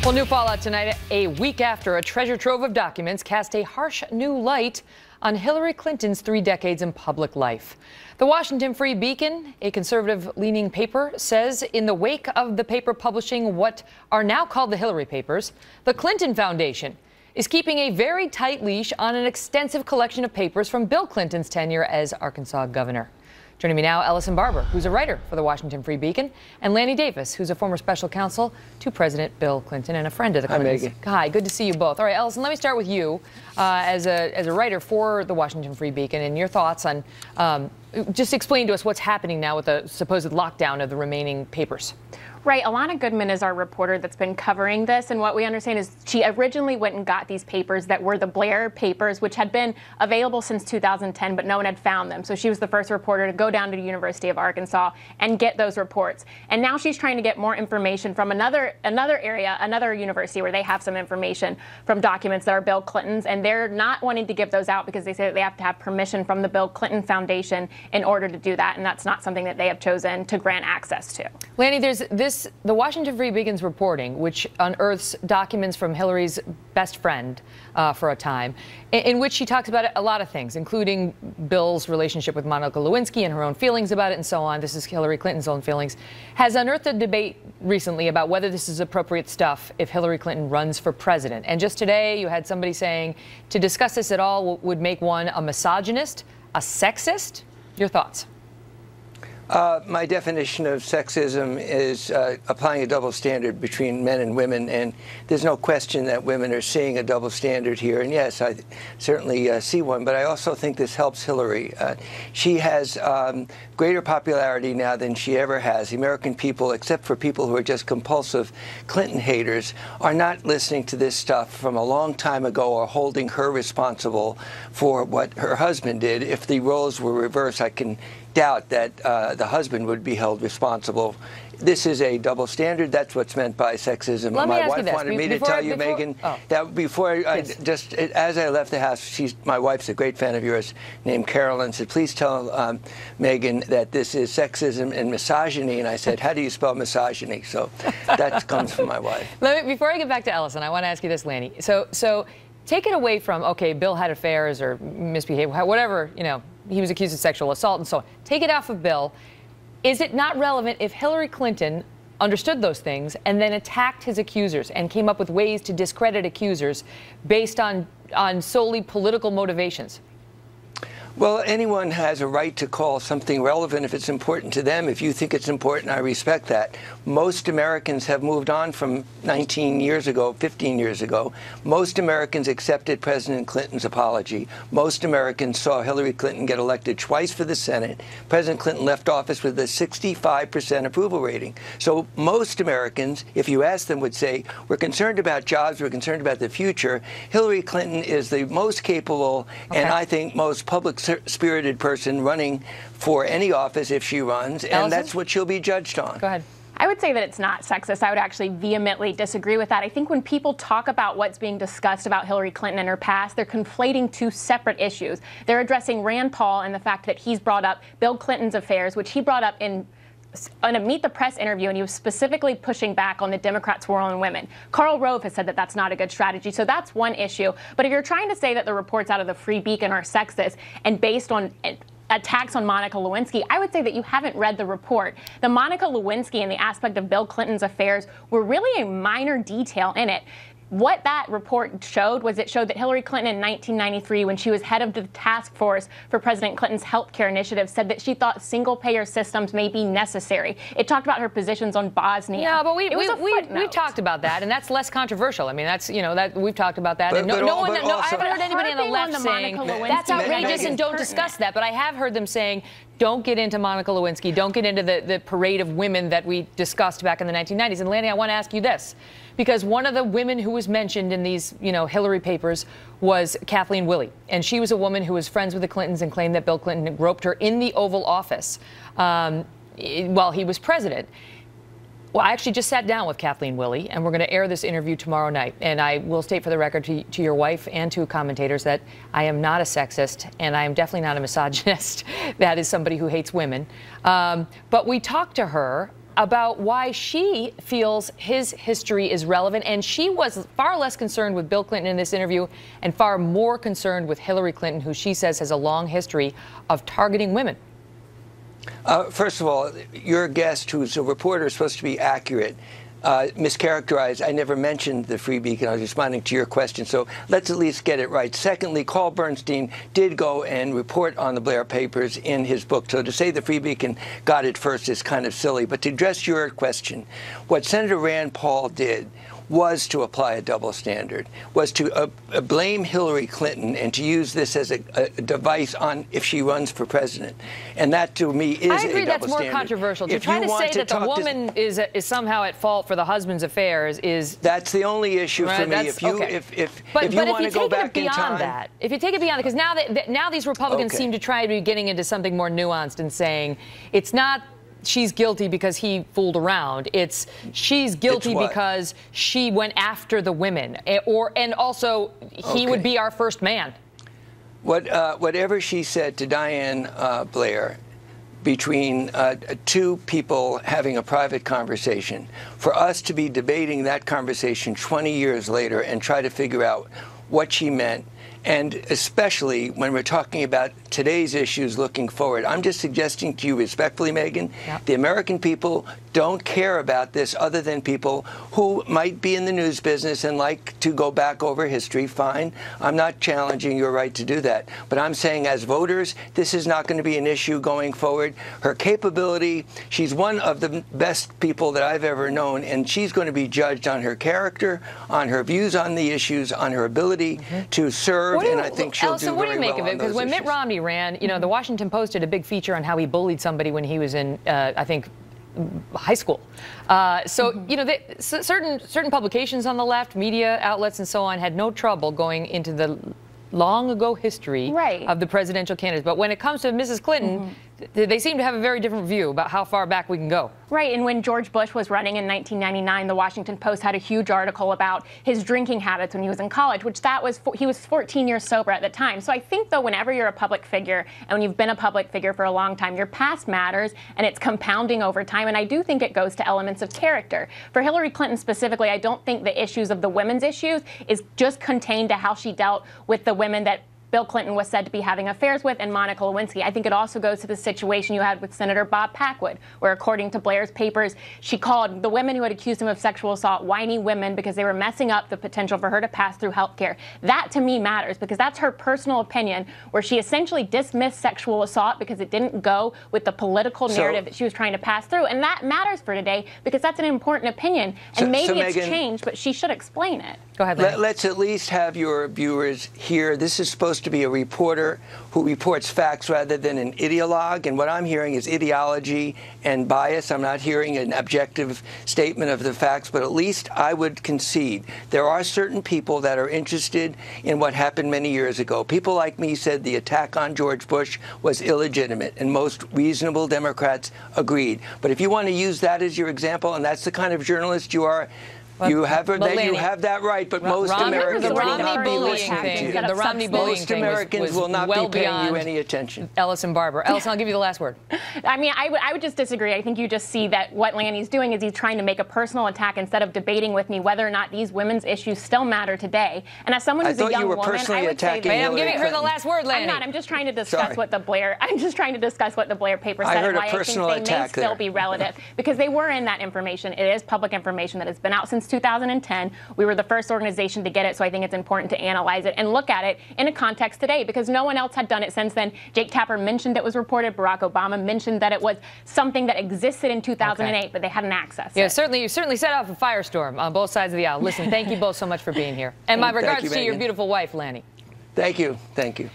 Well, new fallout tonight, a week after a treasure trove of documents cast a harsh new light on Hillary Clinton's 3 decades in public life. The Washington Free Beacon, a conservative-leaning paper, says in the wake of the paper publishing what are now called the Hillary Papers, the Clinton Foundation is keeping a very tight leash on an extensive collection of papers from Bill Clinton's tenure as Arkansas governor. Joining me now, Ellison Barber, who's a writer for the Washington Free Beacon, and Lanny Davis, who's a former special counsel to President Bill Clinton and a friend of the Clintons. Hi, Megyn. Hi, good to see you both. All right, Ellison, let me start with you as a writer for the Washington Free Beacon and your thoughts on, just explain to us what's happening now with the supposed lockdown of the remaining papers. Right. Alana Goodman is our reporter that's been covering this. And what we understand is she originally went and got these papers that were the Blair papers, which had been available since 2010, but no one had found them. So she was the first reporter to go down to the University of Arkansas and get those reports. And now she's trying to get more information from another area, another university where they have some information from documents that are Bill Clinton's. And they're not wanting to give those out because they say that they have to have permission from the Bill Clinton Foundation in order to do that. And that's not something that they have chosen to grant access to. Lanny, there's the Washington Free Beacon's reporting, which unearths documents from Hillary's best friend for a time, in which she talks about a lot of things, including Bill's relationship with Monica Lewinsky and her own feelings about it and so on. This is Hillary Clinton's own feelings. Has unearthed a debate recently about whether this is appropriate stuff if Hillary Clinton runs for president. And just today, you had somebody saying to discuss this at all would make one a misogynist, a sexist. Your thoughts? My definition of sexism is applying a double standard between men and women, and there's no question that women are seeing a double standard here. And yes, I certainly see one, but I also think this helps Hillary. She has greater popularity now than she ever has. The American people, except for people who are just compulsive Clinton haters, are not listening to this stuff from a long time ago or holding her responsible for what her husband did. If the roles were reversed, I can doubt that the husband would be held responsible. This is a double standard. That's what's meant by sexism. My wife wanted me to tell you, Megyn, that before as I left the house, my wife's a great fan of yours, named Carolyn, said, please tell Megyn that this is sexism and misogyny. And I said, how do you spell misogyny? So that comes from my wife. Before I get back to Ellison, I want to ask you this, Lanny. So take it away from, okay, Bill had affairs or misbehaved, whatever, you know, he was accused of sexual assault and so on. Take it off of Bill. Is it not relevant if Hillary Clinton understood those things and then attacked his accusers and came up with ways to discredit accusers based on solely political motivations? Well, anyone has a right to call something relevant if it's important to them. If you think it's important, I respect that. Most Americans have moved on from 19 years ago, 15 years ago. Most Americans accepted President Clinton's apology. Most Americans saw Hillary Clinton get elected twice for the Senate. President Clinton left office with a 65% approval rating. So most Americans, if you ask them, would say, we're concerned about jobs, we're concerned about the future. Hillary Clinton is the most capable and I think most public-spirited person running for any office if she runs, and Ellison? That's what she'll be judged on. Go ahead. I would say that it's not sexist. I would actually vehemently disagree with that. I think when people talk about what's being discussed about Hillary Clinton and her past, they're conflating two separate issues. They're addressing Rand Paul and the fact that he's brought up Bill Clinton's affairs, which he brought up in a Meet the Press interview, and he was specifically pushing back on the Democrats' war on women. Karl Rove has said that that's not a good strategy, so that's one issue. But if you're trying to say that the reports out of the Free Beacon are sexist and based on attacks on Monica Lewinsky, I would say that you haven't read the report. The Monica Lewinsky and the aspect of Bill Clinton's affairs were really a minor detail in it. What that report showed was it showed that Hillary Clinton in 1993, when she was head of the task force for President Clinton's health care initiative, said that she thought single-payer systems may be necessary. It talked about her positions on Bosnia. Yeah, but we've talked about that, and that's less controversial. I mean, that's, you know, that we've talked about that. And I haven't heard anybody on the left saying that's outrageous and don't discuss that. But I have heard them saying, don't get into Monica Lewinsky, don't get into the parade of women that we discussed back in the 1990s. And Lanny, I want to ask you this, because one of the women who was mentioned in these, you know, Hillary papers was Kathleen Willey. And she was a woman who was friends with the Clintons and claimed that Bill Clinton groped her in the Oval Office while he was president. Well, I actually just sat down with Kathleen Willey, and we're going to air this interview tomorrow night. And I will state for the record to your wife and to commentators that I am not a sexist, and I am definitely not a misogynist. That is somebody who hates women. But we talked to her about why she feels his history is relevant. And she was far less concerned with Bill Clinton in this interview and far more concerned with Hillary Clinton, who she says has a long history of targeting women. First of all, your guest, who's a reporter, is supposed to be accurate. Mischaracterized. I never mentioned the Free Beacon. I was responding to your question, so let's at least get it right. Secondly, Carl Bernstein did go and report on the Blair papers in his book, so to say the Free Beacon got it first is kind of silly. But to address your question, what Senator Rand Paul did was to apply a double standard, was to blame Hillary Clinton and to use this as a device on if she runs for president. And that, to me, is a double standard. I agree that's more controversial. To try to say that the woman is somehow at fault for the husband's affairs is... That's the only issue for me. If you want to go back in time... If you take it beyond that, because now these Republicans seem to try to be getting into something more nuanced and saying it's not she's guilty because he fooled around. It's she's guilty because she went after the women, and also he would be our first man. Whatever she said to Diane Blair, between two people having a private conversation, for us to be debating that conversation 20 years later and try to figure out what she meant, and especially when we're talking about today's issues looking forward. I'm just suggesting to you respectfully, Megyn, the American people don't care about this other than people who might be in the news business and like to go back over history. Fine. I'm not challenging your right to do that. But I'm saying as voters, this is not going to be an issue going forward. Her capability, she's one of the best people that I've ever known, and she's going to be judged on her character, on her views on the issues, on her ability to serve, and I think she'll do very well on those issues. What do you make of it? Because when Mitt Romney ran, you know, the Washington Post did a big feature on how he bullied somebody when he was in, I think, high school. You know, certain publications on the left, media outlets and so on, had no trouble going into the long ago history of the presidential candidates. But when it comes to Mrs. Clinton, they seem to have a very different view about how far back we can go. Right, and when George Bush was running in 1999, the Washington Post had a huge article about his drinking habits when he was in college, which he was 14 years sober at the time. So I think, though, whenever you're a public figure, and when you've been a public figure for a long time, your past matters, and it's compounding over time, and I do think it goes to elements of character. For Hillary Clinton specifically, I don't think the issues of the women's issues is just contained to how she dealt with the women that Bill Clinton was said to be having affairs with, and Monica Lewinsky. I think it also goes to the situation you had with Senator Bob Packwood, where, according to Blair's papers, she called the women who had accused him of sexual assault whiny women because they were messing up the potential for her to pass through health care. That, to me, matters, because that's her personal opinion, where she essentially dismissed sexual assault because it didn't go with the political narrative that she was trying to pass through. And that matters for today, because that's an important opinion. And maybe it's Megyn, changed, but she should explain it. Go ahead, Lanny. Let's at least have your viewers hear. This is supposed to be a reporter who reports facts rather than an ideologue, and what I'm hearing is ideology and bias. I'm not hearing an objective statement of the facts, but at least I would concede there are certain people that are interested in what happened many years ago. People like me said the attack on George Bush was illegitimate, and most reasonable Democrats agreed. But if you want to use that as your example, and that's the kind of journalist you are, you have that right, but most Americans will not be listening to you. The Romney bullying most Americans will not be paying you any attention. Ellison Barber. Ellison, I'll give you the last word. I mean, I would just disagree. I think you just see that what Lanny's doing is he's trying to make a personal attack instead of debating with me whether or not these women's issues still matter today. And as someone who's a young woman, I would say that I'm giving her the last word, Lanny. I'm not. I'm just trying to discuss what the Blair. I'm just trying to discuss what the Blair paper said and why I think they may still be relative, because they were in that information. It is public information that has been out since 2010. We were the first organization to get it, so I think it's important to analyze it and look at it in a context today, because no one else had done it since then. Jake Tapper mentioned it was reported. Barack Obama mentioned that it was something that existed in 2008, but they hadn't accessed it. You certainly set off a firestorm on both sides of the aisle. Listen, thank you both so much for being here. And my regards to your beautiful wife, Lanny. Thank you. Thank you.